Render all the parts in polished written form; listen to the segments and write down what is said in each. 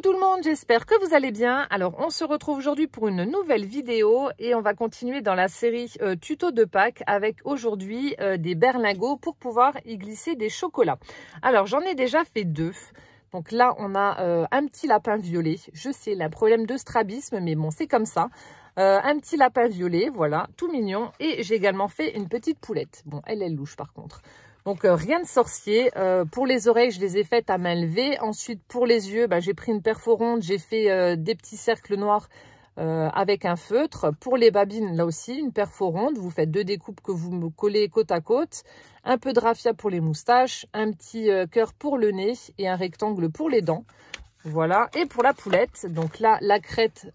tout le monde, j'espère que vous allez bien. Alors on se retrouve aujourd'hui pour une nouvelle vidéo et on va continuer dans la série tuto de Pâques avec aujourd'hui des berlingots pour pouvoir y glisser des chocolats. Alors j'en ai déjà fait deux. Donc là on a un petit lapin violet. Je sais, le problème de strabisme, mais bon c'est comme ça. Un petit lapin violet, voilà, tout mignon. Et j'ai également fait une petite poulette. Bon, elle est louche par contre. Donc rien de sorcier. Pour les oreilles, je les ai faites à main levée. Ensuite, pour les yeux, j'ai pris une perfo ronde. J'ai fait des petits cercles noirs avec un feutre. Pour les babines, là aussi, une perfo ronde. Vous faites deux découpes que vous me collez côte à côte. Un peu de raffia pour les moustaches. Un petit cœur pour le nez et un rectangle pour les dents. Voilà, et pour la poulette, donc là, la crête,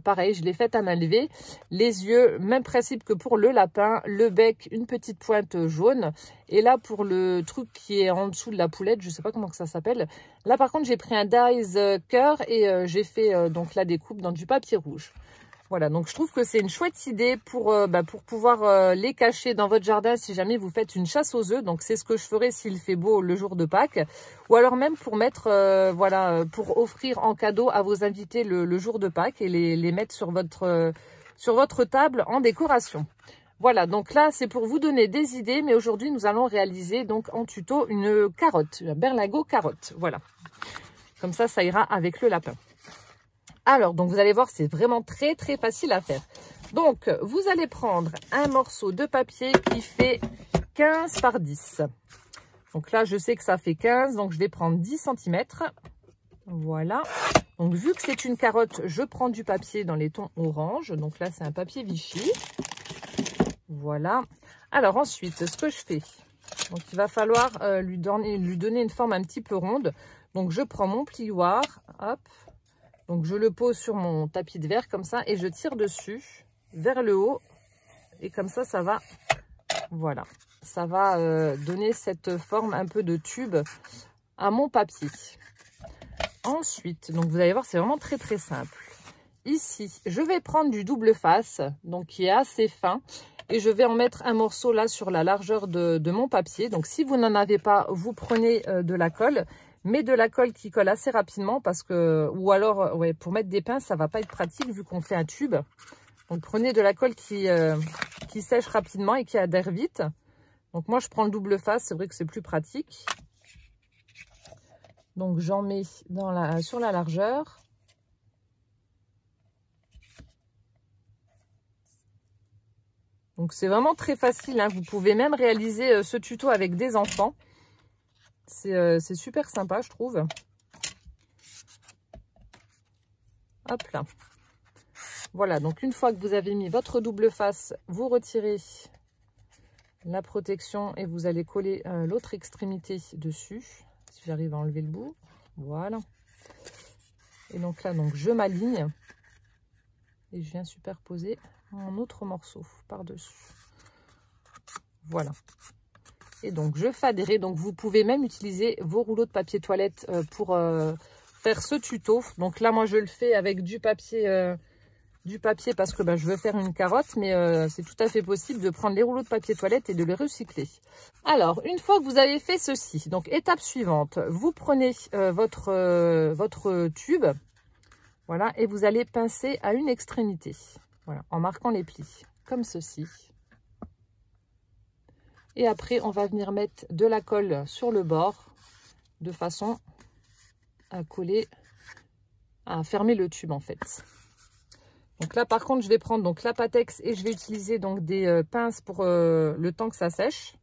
pareil, je l'ai faite à main levée. Les yeux, même principe que pour le lapin. Le bec, une petite pointe jaune. Et là, pour le truc qui est en dessous de la poulette, je sais pas comment que ça s'appelle. Là, par contre, j'ai pris un dies cœur et j'ai fait donc la découpe dans du papier rouge. Voilà, donc je trouve que c'est une chouette idée pour pouvoir les cacher dans votre jardin si jamais vous faites une chasse aux œufs. Donc c'est ce que je ferai s'il fait beau le jour de Pâques. Ou alors même pour mettre, pour offrir en cadeau à vos invités le jour de Pâques et les mettre sur votre table en décoration. Voilà, donc là c'est pour vous donner des idées, mais aujourd'hui nous allons réaliser donc en tuto une carotte, un berlingot carotte. Voilà, comme ça ira avec le lapin. Alors, donc vous allez voir, c'est vraiment très facile à faire. Donc, vous allez prendre un morceau de papier qui fait 15 par 10. Donc là, je sais que ça fait 15, donc je vais prendre 10 cm. Voilà. Donc, vu que c'est une carotte, je prends du papier dans les tons orange. Donc là, c'est un papier Vichy. Voilà. Alors ensuite, ce que je fais, donc il va falloir lui donner une forme un petit peu ronde. Donc, je prends mon plioir, hop. Donc, je le pose sur mon tapis de verre comme ça et je tire dessus vers le haut. Et comme ça, ça va, voilà, ça va donner cette forme un peu de tube à mon papier. Ensuite, donc vous allez voir, c'est vraiment très simple. Ici, je vais prendre du double face, donc qui est assez fin. Et je vais en mettre un morceau là sur la largeur de mon papier. Donc, si vous n'en avez pas, vous prenez de la colle. Mais de la colle qui colle assez rapidement parce que, ou alors, ouais, pour mettre des pinces, ça va pas être pratique vu qu'on fait un tube. Donc, prenez de la colle qui sèche rapidement et qui adhère vite. Donc, moi, je prends le double face. C'est vrai que c'est plus pratique. Donc, j'en mets sur la largeur. Donc, c'est vraiment très facile, hein. Vous pouvez même réaliser ce tuto avec des enfants. C'est super sympa, je trouve. Hop là. Voilà, donc une fois que vous avez mis votre double face, vous retirez la protection et vous allez coller l'autre extrémité dessus. Si j'arrive à enlever le bout. Voilà. Et donc là, je m'aligne. Et je viens superposer mon autre morceau par-dessus. Voilà. Et donc, je fais adhérer. Donc, vous pouvez même utiliser vos rouleaux de papier toilette pour faire ce tuto. Donc là, moi, je le fais avec du papier parce que je veux faire une carotte. Mais c'est tout à fait possible de prendre les rouleaux de papier toilette et de les recycler. Alors, une fois que vous avez fait ceci, donc étape suivante, vous prenez votre tube. Voilà, et vous allez pincer à une extrémité. Voilà, en marquant les plis, comme ceci. Et après, on va venir mettre de la colle sur le bord de façon à coller, à fermer le tube en fait. Donc là, par contre, je vais prendre donc la Pattex et je vais utiliser donc des pinces pour le temps que ça sèche.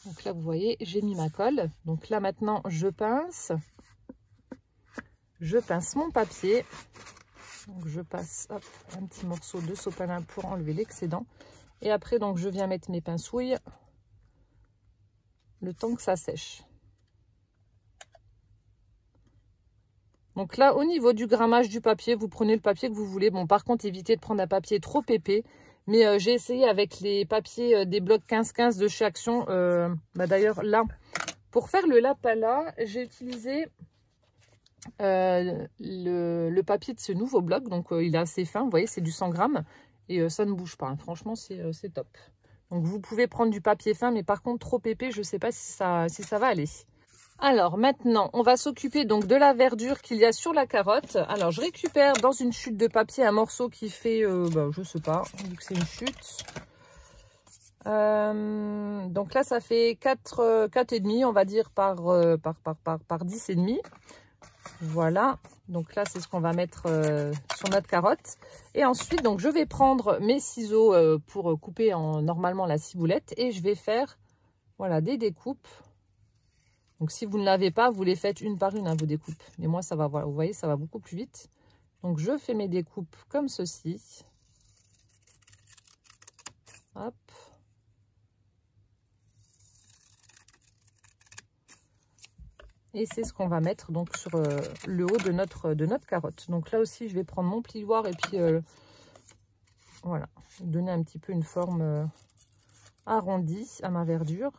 Donc là, vous voyez, j'ai mis ma colle. Donc là, maintenant, je pince. Je pince mon papier. Donc je passe hop, un petit morceau de sopalin pour enlever l'excédent. Et après, donc je viens mettre mes pinçouilles le temps que ça sèche. Donc là, au niveau du grammage du papier, vous prenez le papier que vous voulez. Bon, par contre, évitez de prendre un papier trop épais. Mais j'ai essayé avec les papiers des blocs 15-15 de chez Action. D'ailleurs, là, pour faire le lapin là, j'ai utilisé le papier de ce nouveau bloc. Donc, il est assez fin. Vous voyez, c'est du 100 grammes. Et ça ne bouge pas, hein. Franchement, c'est top. Donc vous pouvez prendre du papier fin, mais par contre trop épais, je ne sais pas si ça va aller. Alors maintenant, on va s'occuper donc de la verdure qu'il y a sur la carotte. Alors je récupère dans une chute de papier un morceau qui fait, je sais pas, vu que c'est une chute. Donc là, ça fait 4,5, on va dire, par 10,5. Voilà, donc là, c'est ce qu'on va mettre sur notre carotte. Et ensuite, donc je vais prendre mes ciseaux pour couper normalement la ciboulette. Et je vais faire, voilà, des découpes. Donc, si vous ne l'avez pas, vous les faites une par une, hein, vos découpes. Mais moi, ça va, voilà, vous voyez, ça va beaucoup plus vite. Donc, je fais mes découpes comme ceci. Hop. Et c'est ce qu'on va mettre donc sur le haut de notre carotte. Donc là aussi, je vais prendre mon plioir et puis voilà, donner un petit peu une forme arrondie à ma verdure.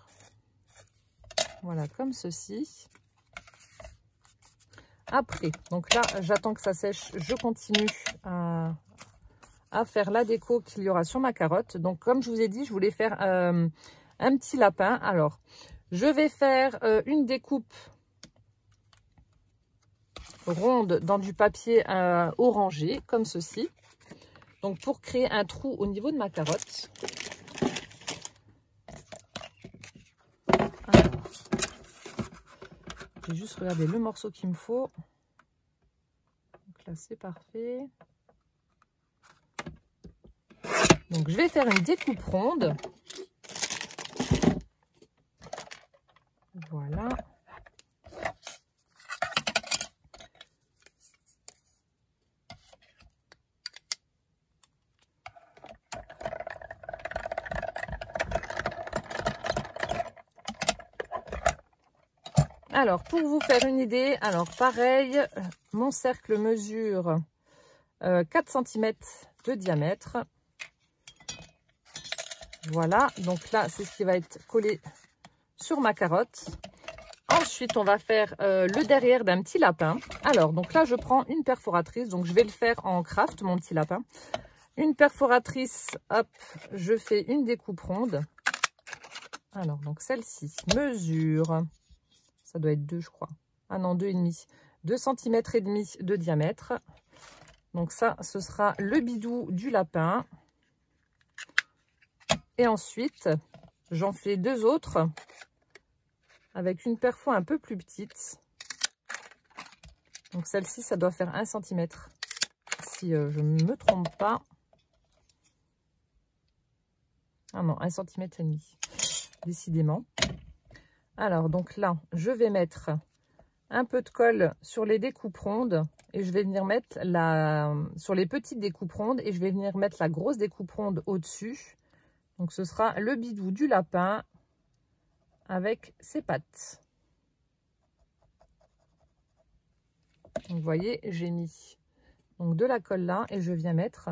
Voilà, comme ceci. Après, donc là, j'attends que ça sèche. Je continue à faire la déco qu'il y aura sur ma carotte. Donc, comme je vous ai dit, je voulais faire un petit lapin. Alors, je vais faire une découpe ronde dans du papier orangé, comme ceci. Donc, pour créer un trou au niveau de ma carotte. J'ai juste regardé le morceau qu'il me faut. Donc là, c'est parfait. Donc, je vais faire une découpe ronde. Voilà. Alors, pour vous faire une idée, alors pareil, mon cercle mesure 4 cm de diamètre. Voilà, donc là, c'est ce qui va être collé sur ma carotte. Ensuite, on va faire le derrière d'un petit lapin. Alors, donc là, je prends une perforatrice. Donc, je vais le faire en craft, mon petit lapin. Une perforatrice, hop, je fais une découpe ronde. Alors, donc celle-ci mesure... Ça doit être 2, je crois. Ah non, 2,5. 2,5 cm de diamètre. Donc ça, ce sera le bidou du lapin. Et ensuite, j'en fais 2 autres avec une perfo un peu plus petite. Donc celle-ci, ça doit faire 1 cm. Si je ne me trompe pas. Ah non, 1,5 cm. Décidément. Alors, donc là, je vais mettre un peu de colle sur les découpes rondes et je vais venir mettre sur les petites découpes rondes et je vais venir mettre la grosse découpe ronde au-dessus. Donc, ce sera le bidou du lapin avec ses pattes. Donc, vous voyez, j'ai mis donc de la colle là et je viens mettre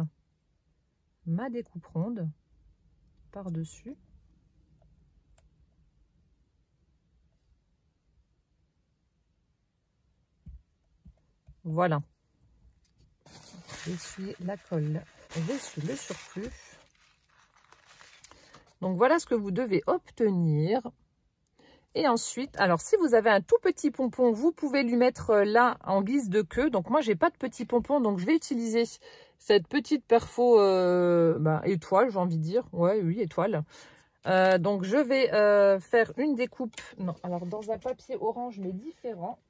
ma découpe ronde par-dessus. Voilà. J'essuie la colle, j'essuie le surplus. Donc voilà ce que vous devez obtenir. Et ensuite, alors si vous avez un tout petit pompon, vous pouvez lui mettre là en guise de queue. Donc moi, j'ai pas de petit pompon, donc je vais utiliser cette petite perfo étoile, j'ai envie de dire. Ouais, oui, étoile. Donc je vais faire une découpe. Non, alors dans un papier orange, mais différent.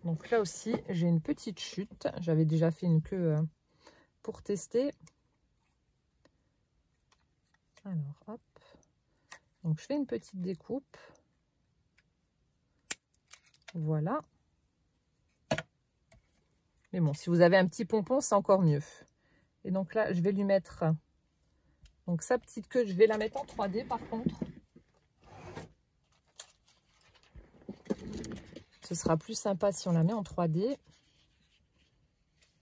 Donc là aussi, j'ai une petite chute. J'avais déjà fait une queue pour tester. Alors, hop. Donc, je fais une petite découpe. Voilà. Mais bon, si vous avez un petit pompon, c'est encore mieux. Et donc là, je vais lui mettre... Donc, sa petite queue, je vais la mettre en 3D par contre. Ce sera plus sympa si on la met en 3D.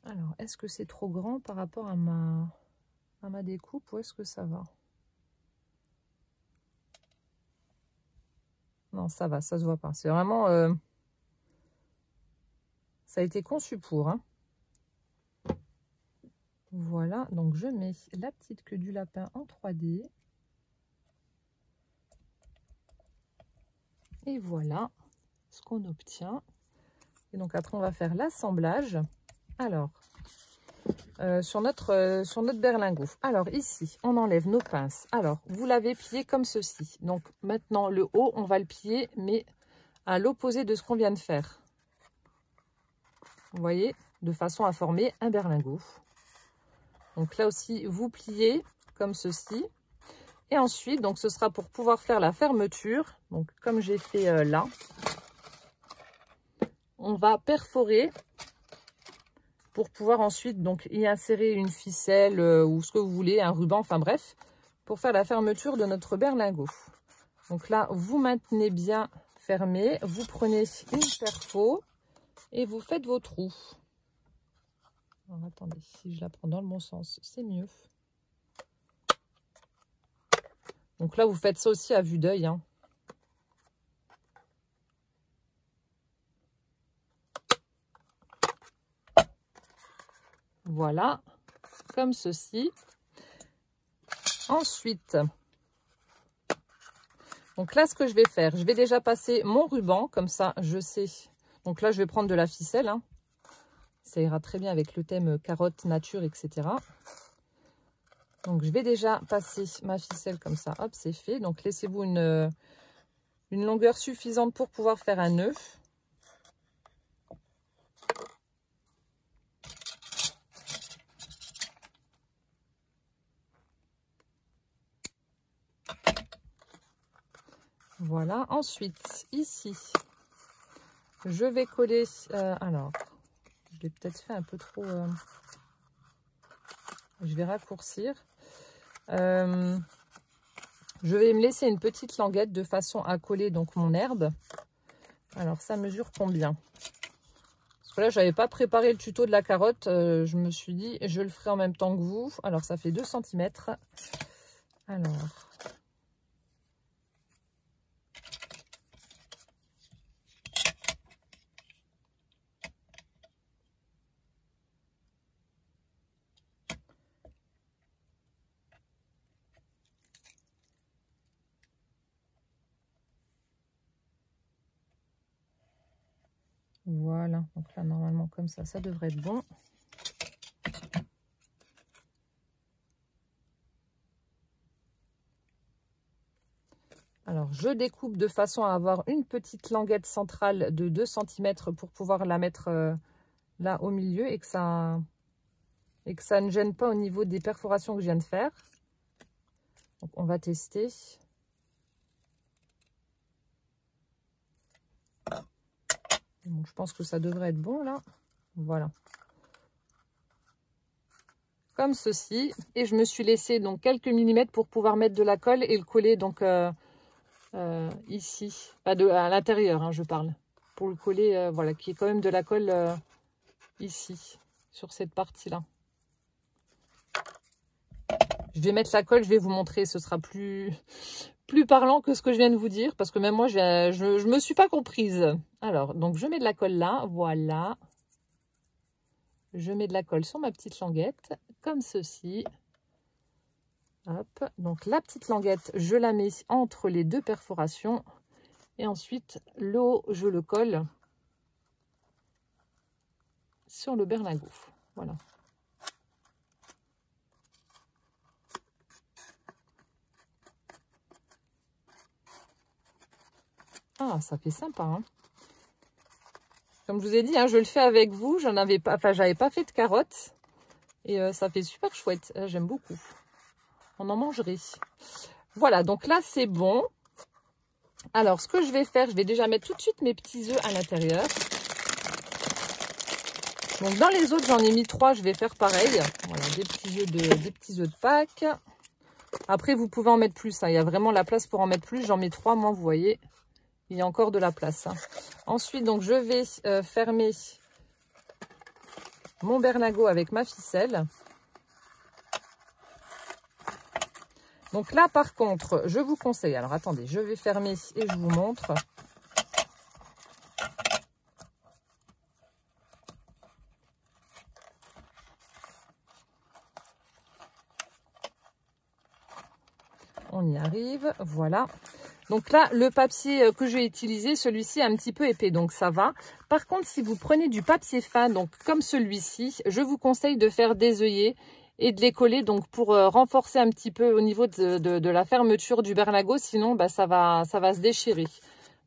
Alors, est-ce que c'est trop grand par rapport à ma découpe ou est-ce que ça va? Non, ça va, ça se voit pas. C'est vraiment... ça a été conçu pour. Hein. Voilà, donc je mets la petite queue du lapin en 3D. Et voilà ce qu'on obtient. Et donc après, on va faire l'assemblage. Alors, sur notre berlingot. Alors ici, on enlève nos pinces. Alors, vous l'avez plié comme ceci. Donc maintenant, le haut, on va le plier, mais à l'opposé de ce qu'on vient de faire. Vous voyez, de façon à former un berlingot. Donc là aussi, vous pliez comme ceci. Et ensuite, donc ce sera pour pouvoir faire la fermeture. Donc comme j'ai fait là, on va perforer pour pouvoir ensuite donc y insérer une ficelle ou ce que vous voulez, un ruban, enfin bref, pour faire la fermeture de notre berlingot. Donc là, vous maintenez bien fermé, vous prenez une perfo et vous faites vos trous. Alors attendez, si je la prends dans le bon sens, c'est mieux. Donc là, vous faites ça aussi à vue d'œil, hein. Voilà, comme ceci. Ensuite, donc là, ce que je vais faire, je vais déjà passer mon ruban, comme ça, je sais. Donc là, je vais prendre de la ficelle, hein. Ça ira très bien avec le thème carotte, nature, etc. Donc, je vais déjà passer ma ficelle comme ça. Hop, c'est fait. Donc, laissez-vous une longueur suffisante pour pouvoir faire un nœud. Voilà. Ensuite, ici, je vais coller... alors, je l'ai peut-être fait un peu trop... je vais raccourcir. Je vais me laisser une petite languette de façon à coller donc mon herbe. Alors, ça mesure combien? Parce que là, je n'avais pas préparé le tuto de la carotte. Je me suis dit, je le ferai en même temps que vous. Alors, ça fait 2 cm. Alors... Voilà, donc là, normalement, comme ça devrait être bon. Alors, je découpe de façon à avoir une petite languette centrale de 2 cm pour pouvoir la mettre là au milieu et que ça ne gêne pas au niveau des perforations que je viens de faire. Donc, on va tester. Bon, je pense que ça devrait être bon là. Voilà. Comme ceci. Et je me suis laissé donc quelques millimètres pour pouvoir mettre de la colle et le coller donc ici. Pas à l'intérieur, hein, je parle. Pour le coller, voilà, qui est quand même de la colle ici, sur cette partie-là. Je vais mettre la colle, je vais vous montrer, ce sera plus parlant que ce que je viens de vous dire, parce que même moi, je me suis pas comprise. Alors, donc je mets de la colle là, voilà. Je mets de la colle sur ma petite languette, comme ceci. Hop, donc la petite languette, je la mets entre les 2 perforations. Et ensuite, le haut, je le colle sur le berlingot. Voilà. Ah, ça fait sympa, hein. Comme je vous ai dit, hein, je le fais avec vous. J'avais pas fait de carottes. Et ça fait super chouette. J'aime beaucoup. On en mangerait. Voilà, donc là, c'est bon. Alors, ce que je vais faire, je vais déjà mettre tout de suite mes petits œufs à l'intérieur. Donc, dans les autres, j'en ai mis 3. Je vais faire pareil. Voilà, des petits œufs de Pâques. Après, vous pouvez en mettre plus, hein. Il y a vraiment la place pour en mettre plus. J'en mets 3, moi, vous voyez. Il y a encore de la place, hein. Ensuite, donc, je vais fermer mon berlingot avec ma ficelle. Donc là, par contre, je vous conseille... Alors, attendez, je vais fermer et je vous montre. arrive, voilà. Donc là, le papier que j'ai utilisé, celui-ci est un petit peu épais, donc ça va. Par contre, si vous prenez du papier fin, donc comme celui-ci, je vous conseille de faire des œillets et de les coller donc pour renforcer un petit peu au niveau de la fermeture du berlingot, sinon bah, ça va se déchirer.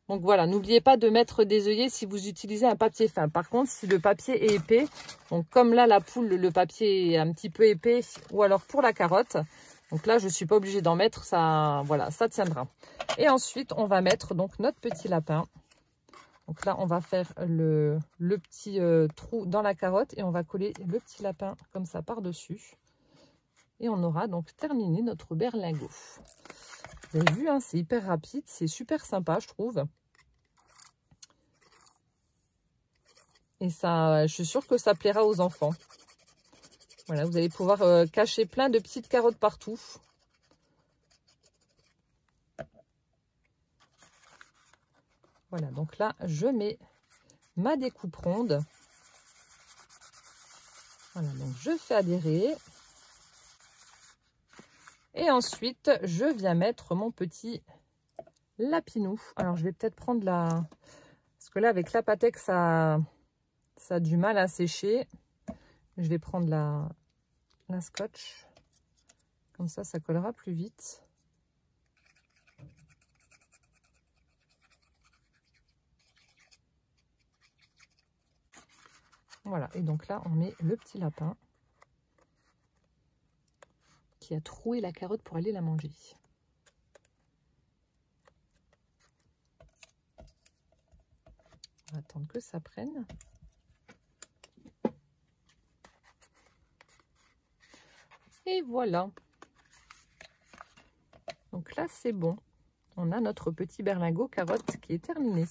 Donc voilà, n'oubliez pas de mettre des œillets si vous utilisez un papier fin. Par contre, si le papier est épais, donc comme là la poule, le papier est un petit peu épais, ou alors pour la carotte, donc là je ne suis pas obligée d'en mettre, ça, voilà, ça tiendra. Et ensuite, on va mettre donc notre petit lapin. Donc là, on va faire le petit trou dans la carotte et on va coller le petit lapin comme ça par-dessus. Et on aura donc terminé notre berlingot. Vous avez vu, hein, c'est hyper rapide, c'est super sympa, je trouve. Et ça, je suis sûre que ça plaira aux enfants. Voilà, vous allez pouvoir cacher plein de petites carottes partout. Voilà, donc là, je mets ma découpe ronde. Voilà, donc je fais adhérer. Et ensuite, je viens mettre mon petit lapinou. Alors, je vais peut-être prendre la... Parce que là, avec la Patex, ça a du mal à sécher. Je vais prendre la scotch. Comme ça collera plus vite. Voilà, et donc là, on met le petit lapin qui a troué la carotte pour aller la manger. On va attendre que ça prenne. Et voilà. Donc là, c'est bon. On a notre petit berlingot carotte qui est terminé.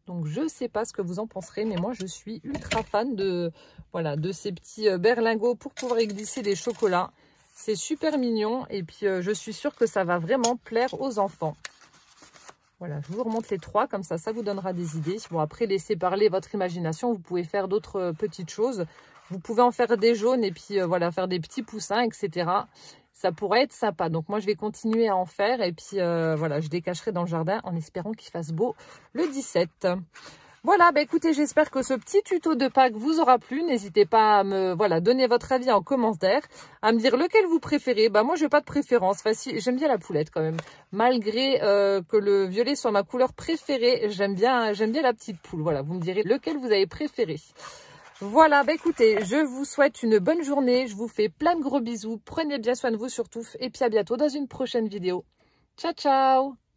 Donc je ne sais pas ce que vous en penserez, mais moi je suis ultra fan de, voilà, de ces petits berlingots pour pouvoir y glisser des chocolats. C'est super mignon et puis je suis sûre que ça va vraiment plaire aux enfants. Voilà, je vous remonte les trois, comme ça vous donnera des idées. Bon, après, laissez parler votre imagination. Vous pouvez faire d'autres petites choses. Vous pouvez en faire des jaunes et puis voilà, faire des petits poussins, etc. Ça pourrait être sympa. Donc moi, je vais continuer à en faire. Et puis voilà, je les cacherai dans le jardin en espérant qu'il fasse beau le 17. Voilà, bah écoutez, j'espère que ce petit tuto de Pâques vous aura plu. N'hésitez pas à me donner votre avis en commentaire, à me dire lequel vous préférez. Bah moi, je n'ai pas de préférence. Enfin, si, j'aime bien la poulette quand même. Malgré que le violet soit ma couleur préférée, j'aime bien la petite poule. Voilà, vous me direz lequel vous avez préféré. Voilà, bah écoutez, je vous souhaite une bonne journée. Je vous fais plein de gros bisous. Prenez bien soin de vous surtout. Et puis à bientôt dans une prochaine vidéo. Ciao, ciao!